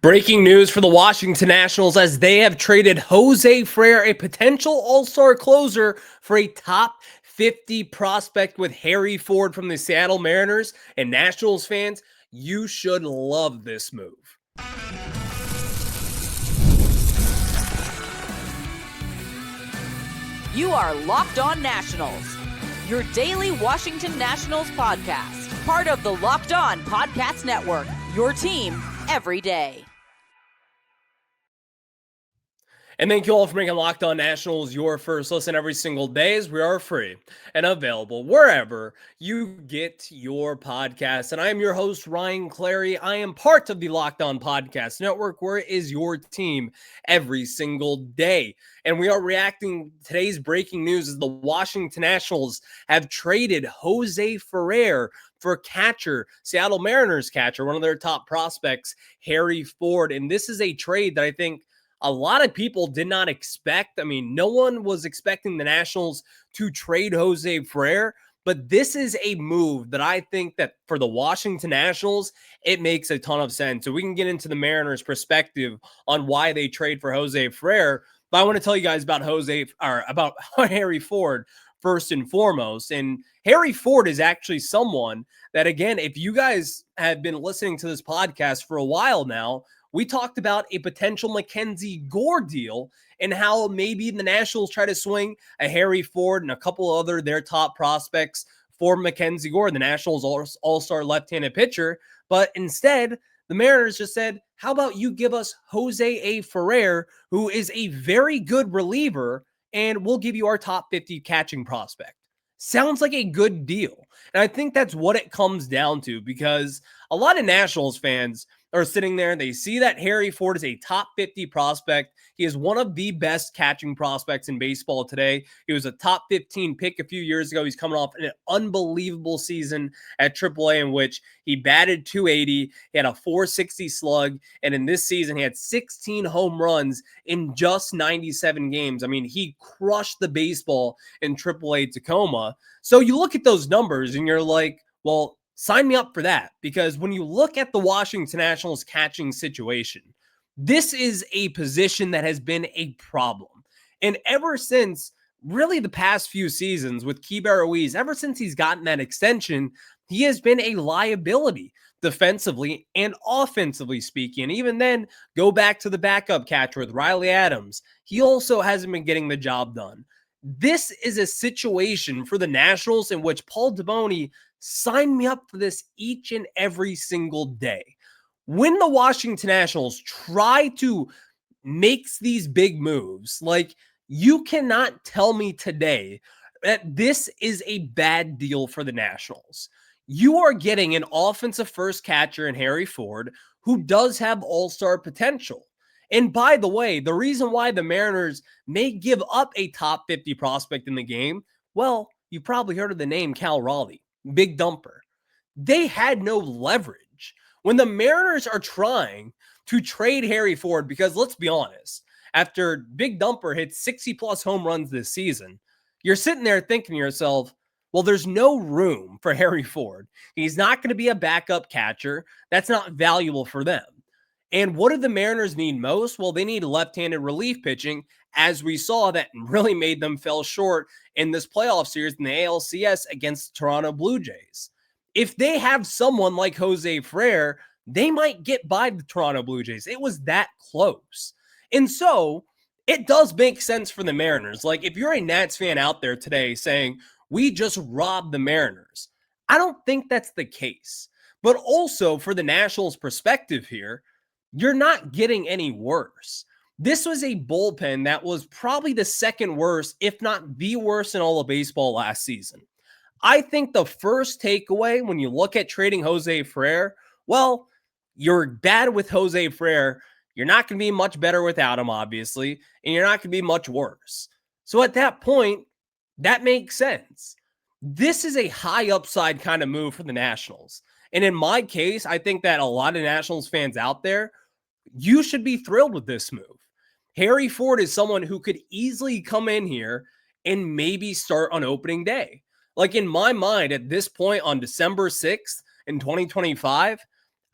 Breaking news for the Washington Nationals as they have traded Jose Ferrer, a potential all-star closer, for a top 50 prospect with Harry Ford from the Seattle Mariners. And Nationals fans, you should love this move. You are Locked On Nationals, your daily Washington Nationals podcast, part of the Locked On Podcast Network, your team every day. And thank you all for making Locked On Nationals your first listen every single day, as we are free and available wherever you get your podcasts. And I am your host, Ryan Clary. I am part of the Locked On Podcast Network, where it is your team every single day. And we are reacting to today's breaking news as the Washington Nationals have traded Jose Ferrer for catcher, Seattle Mariners catcher, one of their top prospects, Harry Ford. And this is a trade that I think a lot of people did not expect. I mean, no one was expecting the Nationals to trade Jose Ferrer, but this is a move that I think that for the Washington Nationals, it makes a ton of sense. So we can get into the Mariners' perspective on why they trade for Jose Ferrer, but I want to tell you guys about about Harry Ford first and foremost. And Harry Ford is actually someone that, again, if you guys have been listening to this podcast for a while now, we talked about a potential Mackenzie Gore deal and how maybe the Nationals try to swing a Harry Ford and a couple other their top prospects for Mackenzie Gore, the Nationals all-star left-handed pitcher. But instead, the Mariners just said, how about you give us Jose Ferrer, who is a very good reliever, and we'll give you our top 50 catching prospect. Sounds like a good deal. And I think that's what it comes down to, because a lot of Nationals fans are sitting there and they see that Harry Ford is a top 50 prospect. He is one of the best catching prospects in baseball today. He was a top 15 pick a few years ago. He's coming off an unbelievable season at AAA in which he batted .280. He had a .460 slug. And in this season, he had 16 home runs in just 97 games. I mean, he crushed the baseball in AAA Tacoma. So you look at those numbers and you're like, well, sign me up for that, because when you look at the Washington Nationals catching situation, this is a position that has been a problem. And ever since really the past few seasons with Keibert Ruiz, ever since he's gotten that extension, he has been a liability defensively and offensively speaking. And even then, go back to the backup catcher with Riley Adams. He also hasn't been getting the job done. This is a situation for the Nationals in which Paul Deboni sign me up for this each and every single day. When the Washington Nationals try to make these big moves, like, you cannot tell me today that this is a bad deal for the Nationals. You are getting an offensive first catcher in Harry Ford, who does have all-star potential. And by the way, the reason why the Mariners may give up a top 50 prospect in the game, well, you probably heard of the name Cal Raleigh. Big dumper. They had no leverage when the Mariners are trying to trade Harry Ford, because let's be honest, after Big Dumper hit 60 plus home runs this season, you're sitting there thinking to yourself, well, there's no room for Harry Ford. He's not going to be a backup catcher. That's not valuable for them. And what do the Mariners need most? Well, they need left-handed relief pitching, as we saw that really made them fell short in this playoff series in the ALCS against the Toronto Blue Jays. If they have someone like Jose Ferrer, they might get by the Toronto Blue Jays. It was that close. And so it does make sense for the Mariners. Like, if you're a Nats fan out there today saying, we just robbed the Mariners, I don't think that's the case. But also for the Nationals' perspective here, you're not getting any worse. This was a bullpen that was probably the second worst, if not the worst, in all of baseball last season. I think the first takeaway when you look at trading Jose Ferrer, well, you're bad with Jose Ferrer. You're not going to be much better without him, obviously, and you're not going to be much worse. So at that point, that makes sense. This is a high upside kind of move for the Nationals. And in my case, I think that a lot of Nationals fans out there, you should be thrilled with this move. Harry Ford is someone who could easily come in here and maybe start on opening day. Like, in my mind, at this point on December 6th in 2025,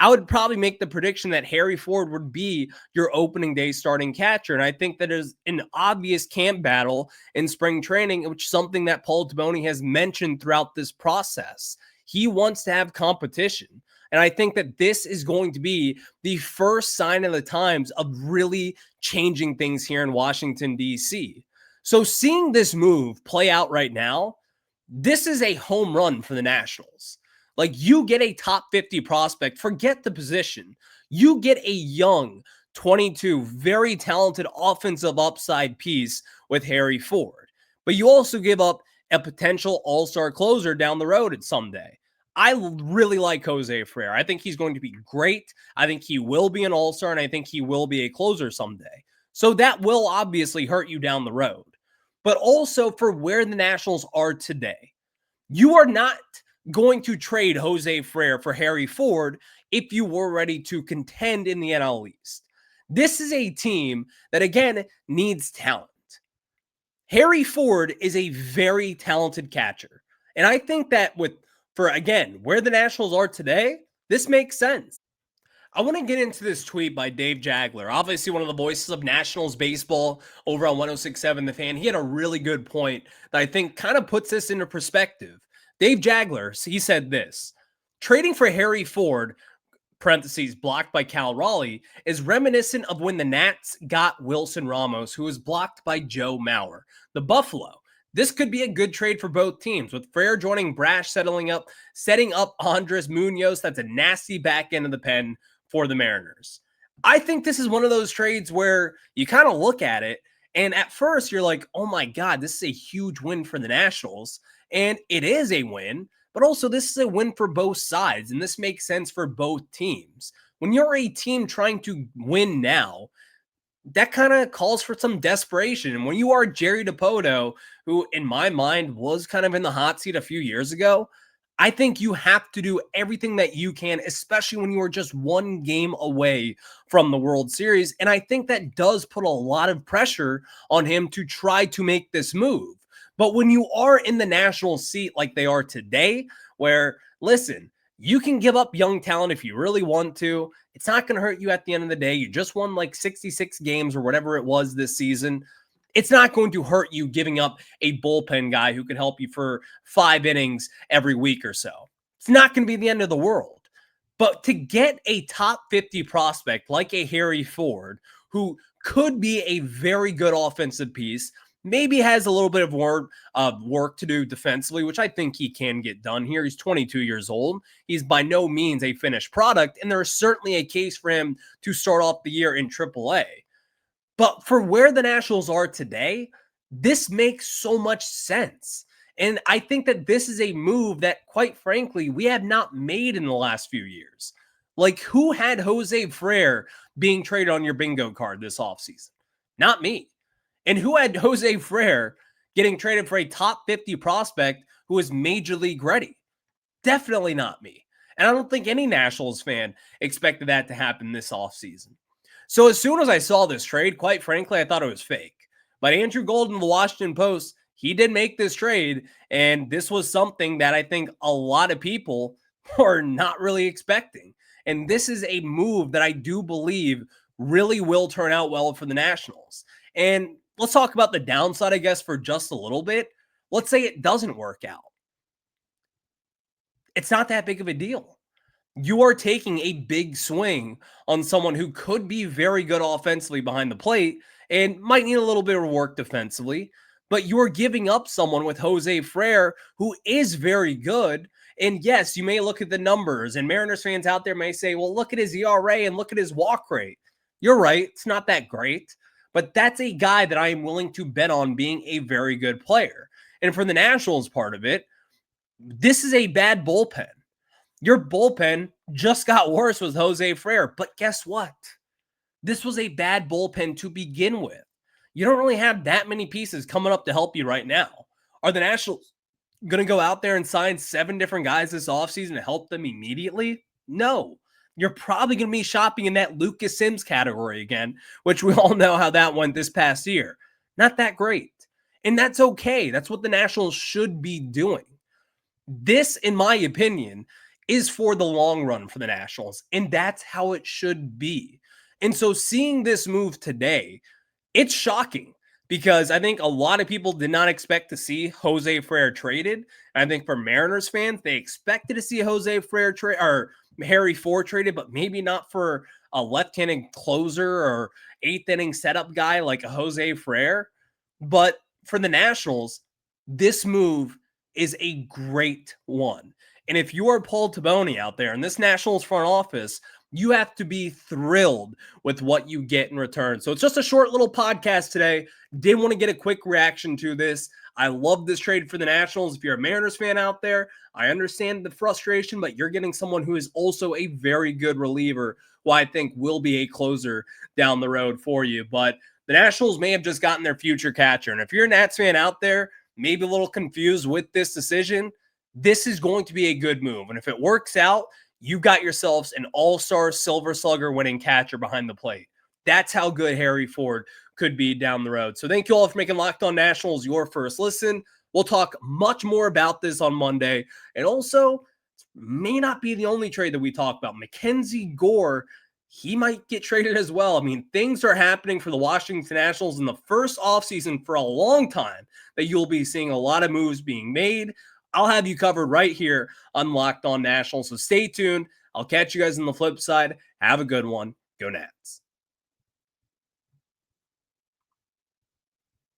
I would probably make the prediction that Harry Ford would be your opening day starting catcher. And I think that is an obvious camp battle in spring training, which is something that Paul Taboni has mentioned throughout this process. He wants to have competition. And I think that this is going to be the first sign of the times of really changing things here in Washington, D.C. So seeing this move play out right now, this is a home run for the Nationals. Like, you get a top 50 prospect, forget the position. You get a young 22, very talented offensive upside piece with Harry Ford. But you also give up a potential all-star closer down the road at someday. I really like Jose Ferrer. I think he's going to be great. I think he will be an all-star, and I think he will be a closer someday. So that will obviously hurt you down the road. But also for where the Nationals are today, you are not going to trade Jose Ferrer for Harry Ford if you were ready to contend in the NL East. This is a team that, again, needs talent. Harry Ford is a very talented catcher. And I think that again, where the Nationals are today, this makes sense. I want to get into this tweet by Dave Jagler, obviously one of the voices of Nationals baseball over on 106.7 The Fan. He had a really good point that I think kind of puts this into perspective. Dave Jagler, he said this: trading for Harry Ford, parentheses, blocked by Cal Raleigh, is reminiscent of when the Nats got Wilson Ramos, who was blocked by Joe Mauer. The Buffalo. This could be a good trade for both teams, with Ferrer joining Brash, setting up Andres Munoz. That's a nasty back end of the pen for the Mariners. I think this is one of those trades where you kind of look at it, and at first you're like, oh my God, this is a huge win for the Nationals. And it is a win, but also this is a win for both sides, and this makes sense for both teams. When you're a team trying to win now, that kind of calls for some desperation. And when you are Jerry DiPoto, who in my mind was kind of in the hot seat a few years ago, I think you have to do everything that you can, especially when you are just one game away from the World Series. And I think that does put a lot of pressure on him to try to make this move. But when you are in the national seat like they are today, where, listen, you can give up young talent if you really want to. It's not going to hurt you at the end of the day. You just won like 66 games or whatever it was this season. It's not going to hurt you giving up a bullpen guy who can help you for 5 innings every week or so. It's not going to be the end of the world. But to get a top 50 prospect like a Harry Ford, who could be a very good offensive piece, maybe has a little bit of work to do defensively, which I think he can get done here. He's 22 years old. He's by no means a finished product, and there is certainly a case for him to start off the year in AAA. But for where the Nationals are today, this makes so much sense. And I think that this is a move that, quite frankly, we have not made in the last few years. Like, who had Jose Ferrer being traded on your bingo card this offseason? Not me. And who had Jose Ferrer getting traded for a top 50 prospect who is major league ready? Definitely not me. And I don't think any Nationals fan expected that to happen this offseason. So as soon as I saw this trade, quite frankly, I thought it was fake. But Andrew Golden of the Washington Post, he did make this trade. And this was something that I think a lot of people were not really expecting. And this is a move that I do believe really will turn out well for the Nationals. And let's talk about the downside, I guess, for just a little bit. Let's say it doesn't work out. It's not that big of a deal. You are taking a big swing on someone who could be very good offensively behind the plate and might need a little bit of work defensively, but you're giving up someone with Jose Ferrer who is very good. And yes, you may look at the numbers, and Mariners fans out there may say, well, look at his ERA and look at his walk rate. You're right. It's not that great. But that's a guy that I am willing to bet on being a very good player. And for the Nationals part of it, this is a bad bullpen. Your bullpen just got worse with Jose Ferrer. But guess what? This was a bad bullpen to begin with. You don't really have that many pieces coming up to help you right now. Are the Nationals going to go out there and sign 7 different guys this offseason to help them immediately? No. You're probably going to be shopping in that Lucas Sims category again, which we all know how that went this past year. Not that great. And that's okay. That's what the Nationals should be doing. This, in my opinion, is for the long run for the Nationals, and that's how it should be. And so seeing this move today, it's shocking because I think a lot of people did not expect to see Jose Ferrer traded. I think for Mariners fans, they expected to see Jose Ferrer trade or Harry Ford traded, but maybe not for a left-handed closer or eighth inning setup guy like a Jose Ferrer. But for the Nationals, this move is a great one. And if you are Paul Taboni out there in this Nationals front office, you have to be thrilled with what you get in return. So it's just a short little podcast today. Did want to get a quick reaction to this. I love this trade for the Nationals. If you're a Mariners fan out there, I understand the frustration, but you're getting someone who is also a very good reliever who I think will be a closer down the road for you. But the Nationals may have just gotten their future catcher. And if you're a Nats fan out there, maybe a little confused with this decision, this is going to be a good move. And if it works out, you got yourselves an all-star Silver Slugger winning catcher behind the plate. That's how good Harry Ford could be down the road. So thank you all for making Locked On Nationals your first listen. We'll talk much more about this on Monday. And also, may not be the only trade that we talk about. Mackenzie Gore, he might get traded as well. I mean, things are happening for the Washington Nationals in the first offseason for a long time that you'll be seeing a lot of moves being made. I'll have you covered right here on Locked On Nationals. So stay tuned. I'll catch you guys on the flip side. Have a good one. Go Nats.